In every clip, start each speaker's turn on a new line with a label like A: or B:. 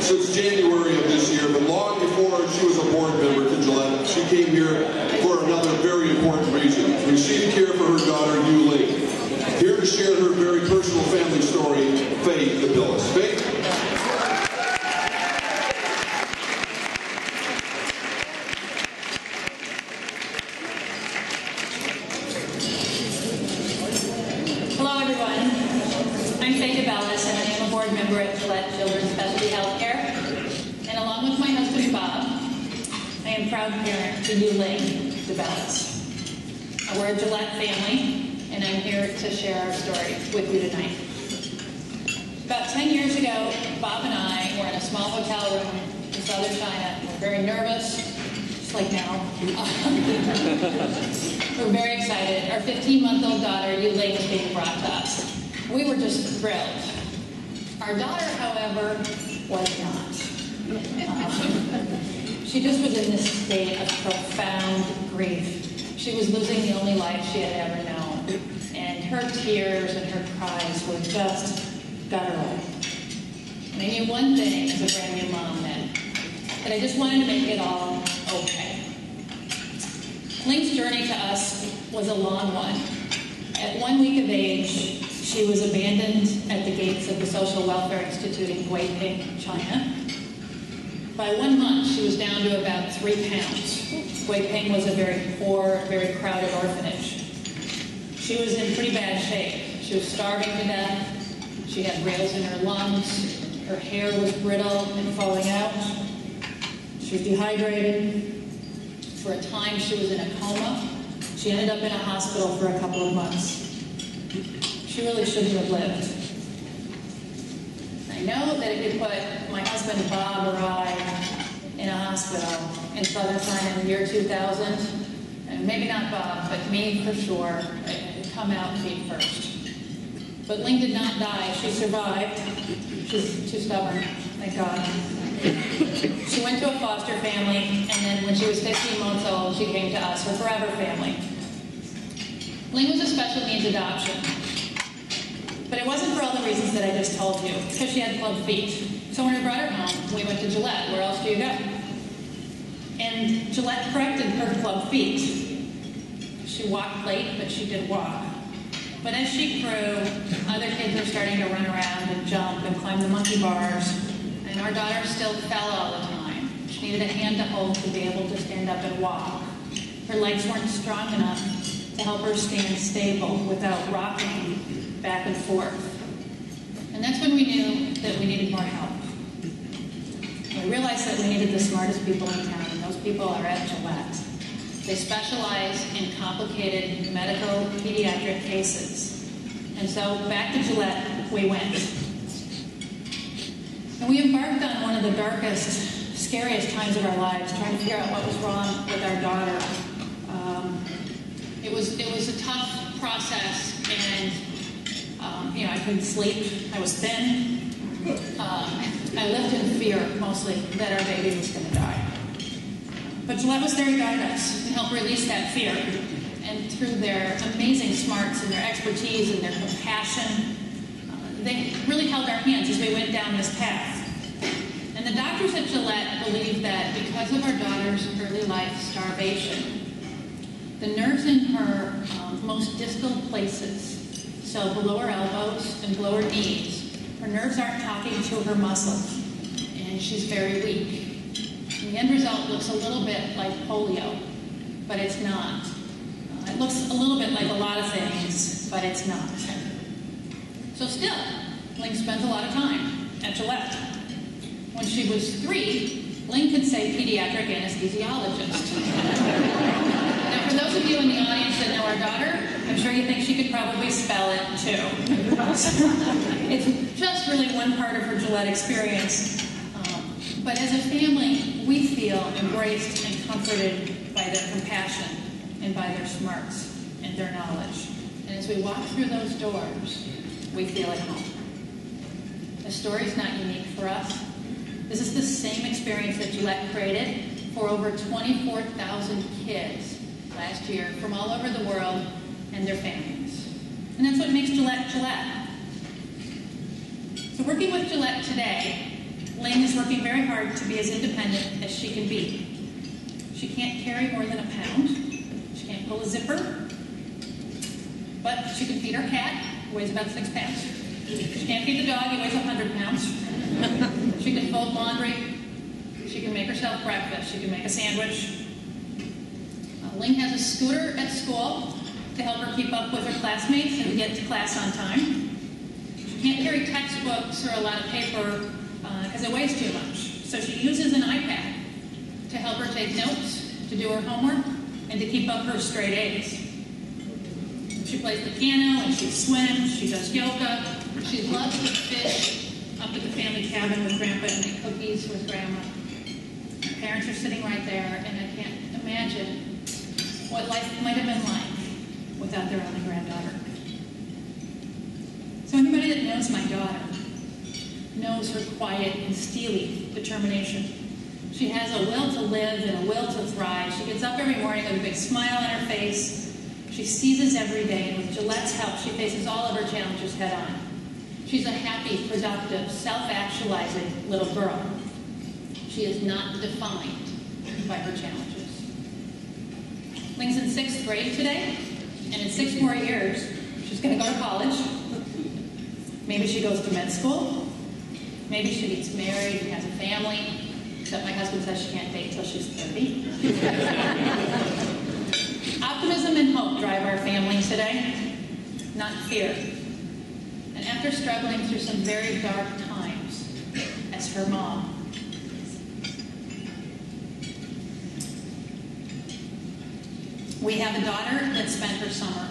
A: since January of this year, but long before she was a board member to Gillette, she came here for another very important reason: to receive care for her daughter, Ling. Here to share her very personal family story, Fay the Billis. Fay?
B: Hello, everyone. I'm Fay and I am a board member at Gillette Children's Specialty Healthcare. And along with my husband, Bob, I am proud parent to Ling DeBellis. We're a Gillette family, and I'm here to share our story with you tonight. About 10 years ago, Bob and I were in a small hotel room in southern China. We're very nervous, just like now. We're very excited. Our 15-month-old daughter, Ling, is being brought to us. We were just thrilled. Our daughter, however, was not. She just was in this state of profound grief. She was losing the only life she had ever known. And her tears and her cries were just guttural. And I knew one thing as a brand new mom then, that I just wanted to make it all okay. Ling's journey to us was a long one. At 1 week of age, she was abandoned at the gates of the Social Welfare Institute in Guiping, China. By 1 month, she was down to about 3 pounds. Guiping was a very poor, very crowded orphanage. She was in pretty bad shape. She was starving to death. She had rails in her lungs. Her hair was brittle and falling out. She was dehydrated. For a time, she was in a coma. She ended up in a hospital for a couple of months. She really shouldn't have lived. I know that if you put my husband Bob or I in a hospital in southern China in the year 2000, and maybe not Bob, but me for sure, I'd come out feet first. But Ling did not die. She survived. She's too stubborn, thank God. She went to a foster family, and then when she was 15 months old, she came to us, her forever family. Ling was a special needs adoption. But it wasn't for all the reasons that I just told you, because she had club feet. So when we brought her home, we went to Gillette. Where else do you go? And Gillette corrected her club feet. She walked late, but she did walk. But as she grew, other kids were starting to run around and jump and climb the monkey bars. And our daughter still fell all the time. She needed a hand to hold to be able to stand up and walk. Her legs weren't strong enough to help her stand stable without rocking back and forth. And that's when we knew that we needed more help. We realized that we needed the smartest people in town, and those people are at Gillette. They specialize in complicated medical pediatric cases. And so back to Gillette we went. And we embarked on one of the darkest, scariest times of our lives, trying to figure out what was wrong with our daughter. It was a tough process, and I couldn't sleep. I was thin. I lived in fear, mostly, that our baby was going to die. But Gillette was there to guide us and help release that fear. And through their amazing smarts and their expertise and their compassion, they really held our hands as we went down this path. And the doctors at Gillette believed that because of our daughter's early life starvation, the nerves in her most distal places, so below her elbows and below her knees, her nerves aren't talking to her muscles, and she's very weak. And the end result looks a little bit like polio, but it's not. It looks a little bit like a lot of things, but it's not. So still, Ling spends a lot of time at Gillette. When she was 3, Ling could say pediatric anesthesiologist. Now, for those of you in the audience that know our daughter, I'm sure you think she could probably spell it too. It's just really one part of her Gillette experience. But as a family, we feel embraced and comforted by their compassion and by their smarts and their knowledge. And as we walk through those doors, we feel at home. The story's not unique for us. This is the same experience that Gillette created for over 24,000 kids last year from all over the world and their families. And that's what makes Gillette Gillette. So working with Gillette today, Ling Ling is working very hard to be as independent as she can be. She can't carry more than a pound. She can't pull a zipper. But she can feed her cat, who weighs about 6 pounds. She can't feed the dog, he weighs 100 pounds. She can fold laundry. She can make herself breakfast. She can make a sandwich. Ling has a scooter at school to help her keep up with her classmates and get to class on time. She can't carry textbooks or a lot of paper because it weighs too much. So she uses an iPad to help her take notes, to do her homework, and to keep up her straight A's. She plays the piano and she swims, she does yoga, she loves to fish up at the family cabin with Grandpa and make cookies with Grandma. Her parents are sitting right there, and I can't imagine what life might have been like without their only granddaughter. So anybody that knows my daughter knows her quiet and steely determination. She has a will to live and a will to thrive. She gets up every morning with a big smile on her face. She seizes every day, and with Gillette's help, she faces all of her challenges head on. She's a happy, productive, self-actualizing little girl. She is not defined by her challenges. Ling's in 6th grade today, and in 6 more years, she's going to go to college. Maybe she goes to med school. Maybe she gets married and has a family, except my husband says she can't date until she's 30. Optimism and hope drive our family today, not fear. And after struggling through some very dark times as her mom, we have a daughter that spent her summer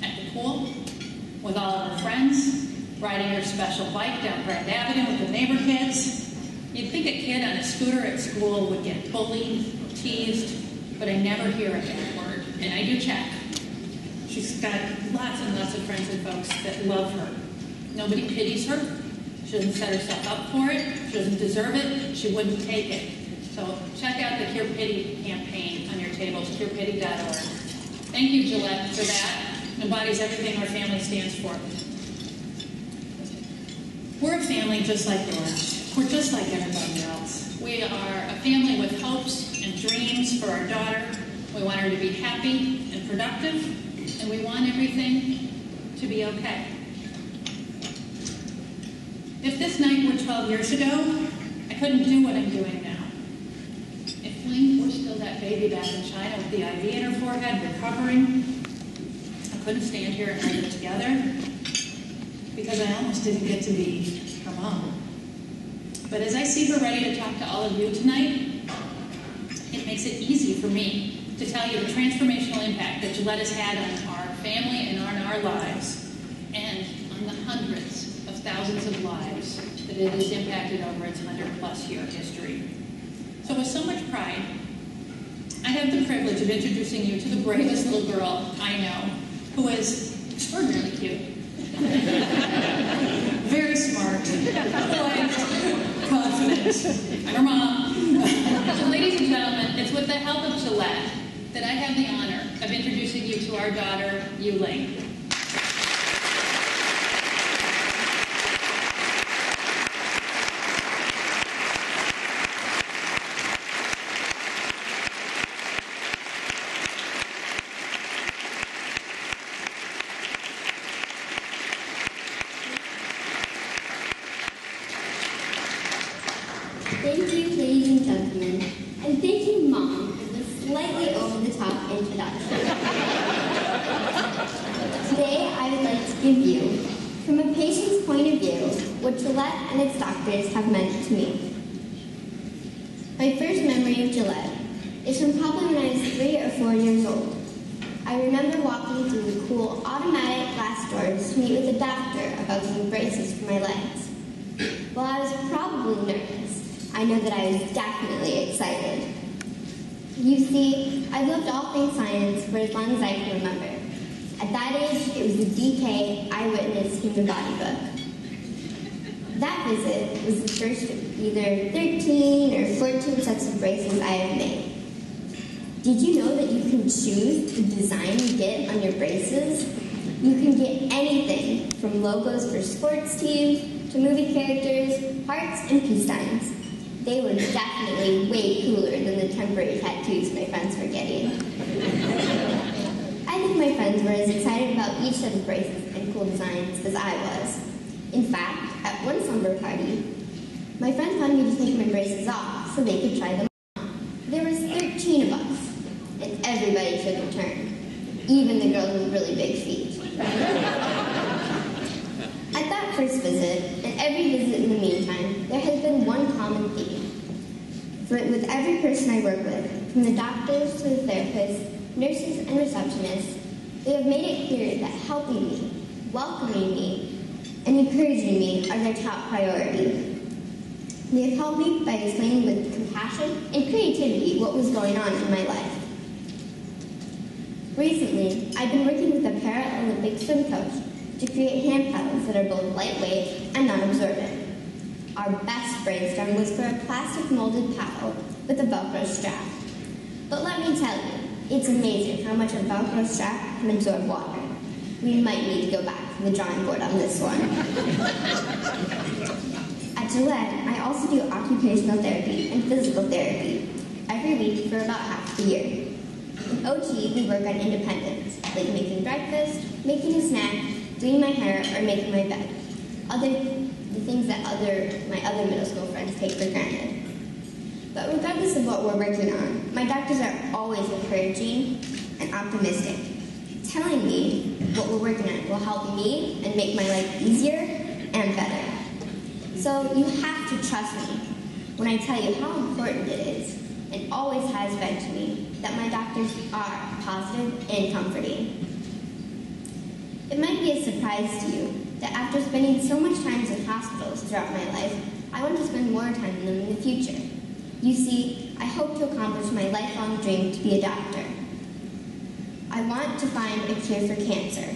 B: at the pool with all of her friends, riding her special bike down Grand Avenue with the neighbor kids. You'd think a kid on a scooter at school would get bullied, teased, but I never hear a bad word, and I do check. She's got lots and lots of friends and folks that love her. Nobody pities her. She doesn't set herself up for it. She doesn't deserve it. She wouldn't take it. So check out the Cure Pity campaign on your tables, curepity.org. Thank you, Gillette, for that. It embodies everything our family stands for. We're a family just like yours. We're just like everybody else. We are a family with hopes and dreams for our daughter. We want her to be happy and productive, and we want everything to be okay. If this night were 12 years ago, I couldn't do what I'm doing now. If Ling were still that baby back in China with the IV in her forehead, recovering, I couldn't stand here and hold it together because I almost didn't get to be her mom. But as I see her ready to talk to all of you tonight, it makes it easy for me to tell you the transformational impact that Gillette has had on our family and on our lives, and on the hundreds of thousands of lives that it has impacted over its 100-plus year history. So with so much pride, I have the privilege of introducing you to the bravest little girl I know, who is extraordinarily cute, very smart, polite, confident. I'm her mom. So ladies and gentlemen, it's with the help of Gillette that I have the honor of introducing you to our daughter, Ling.
C: Thank you, ladies and gentlemen, and thank you, Mom, for the slightly over-the-top introduction. Today, I would like to give you, from a patient's point of view, what Gillette and its doctors have meant to me. My first memory of Gillette is from probably when I was 3 or 4 years old. I remember walking through the cool automatic glass doors to meet with a doctor about some braces for my legs. While I was probably nervous, I know that I was definitely excited. You see, I've loved all things science for as long as I can remember. At that age, it was the DK Eyewitness Human Body book. That visit was the first of either 13 or 14 sets of braces I have made. Did you know that you can choose the design you get on your braces? You can get anything from logos for sports teams to movie characters, hearts, and peace signs. They were definitely way cooler than the temporary tattoos my friends were getting. I think my friends were as excited about each set of bracelets and cool designs as I was. In fact, at one slumber party, my friends wanted me to take my braces off so they could try them on. There was 13 of us, and everybody took a turn, even the girls with really big feet. At that first visit, and every visit in the meantime, there has been one common theme. With every person I work with, from the doctors to the therapists, nurses, and receptionists, they have made it clear that helping me, welcoming me, and encouraging me are their top priority. They have helped me by explaining with compassion and creativity what was going on in my life. Recently, I've been working with a Paralympic swim coach to create hand paddles that are both lightweight and non-absorbent. Our best brainstorm was for a plastic molded paddle with a Velcro strap. But let me tell you, it's amazing how much a Velcro strap can absorb water. We might need to go back to the drawing board on this one. At Gillette, I also do occupational therapy and physical therapy every week for about half the year. In OT, we work on independence, like making breakfast, making a snack, doing my hair, or making my bed. The things that my other middle school friends take for granted. But regardless of what we're working on, my doctors are always encouraging and optimistic, telling me what we're working on will help me and make my life easier and better. So you have to trust me when I tell you how important it is, and always has been to me, that my doctors are positive and comforting. It might be a surprise to you that after spending so much time in hospitals throughout my life, I want to spend more time in them in the future. You see, I hope to accomplish my lifelong dream to be a doctor. I want to find a cure for cancer,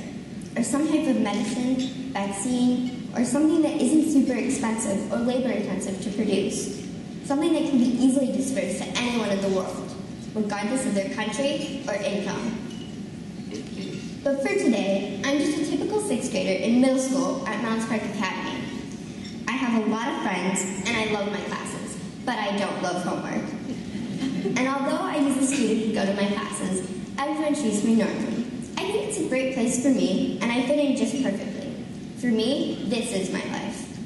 C: or some type of medicine, vaccine, or something that isn't super expensive or labor-intensive to produce. Something that can be easily dispersed to anyone in the world, regardless of their country or income. But for today, I'm just a typical 6th grader in middle school at Mounds Park Academy. I have a lot of friends, and I love my classes, but I don't love homework. And although I use a student to go to my classes, everyone treats me normally. I think it's a great place for me, and I fit in just perfectly. For me, this is my life.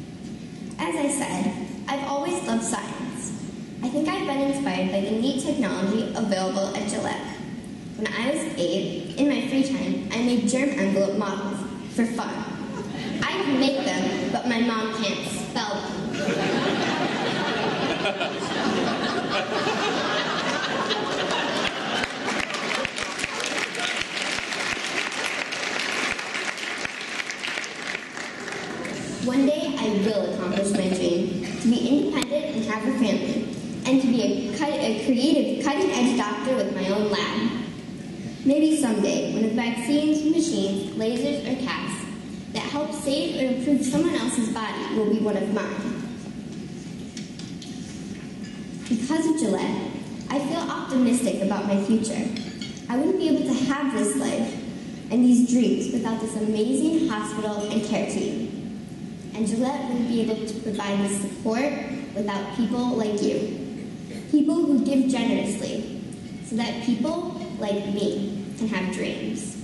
C: As I said, I've always loved science. I think I've been inspired by the neat technology available at Gillette. When I was 8, in my free time, I made germ envelope models for fun. I can make them, but my mom can't spell them. One day, I will accomplish my dream, to be independent and have a family, and to be a creative, cutting-edge doctor with my own lab. Maybe someday, when the vaccines, machines, lasers, or casts that help save or improve someone else's body will be one of mine. Because of Gillette, I feel optimistic about my future. I wouldn't be able to have this life and these dreams without this amazing hospital and care team. And Gillette wouldn't be able to provide this support without people like you. People who give generously so that people like me can have dreams.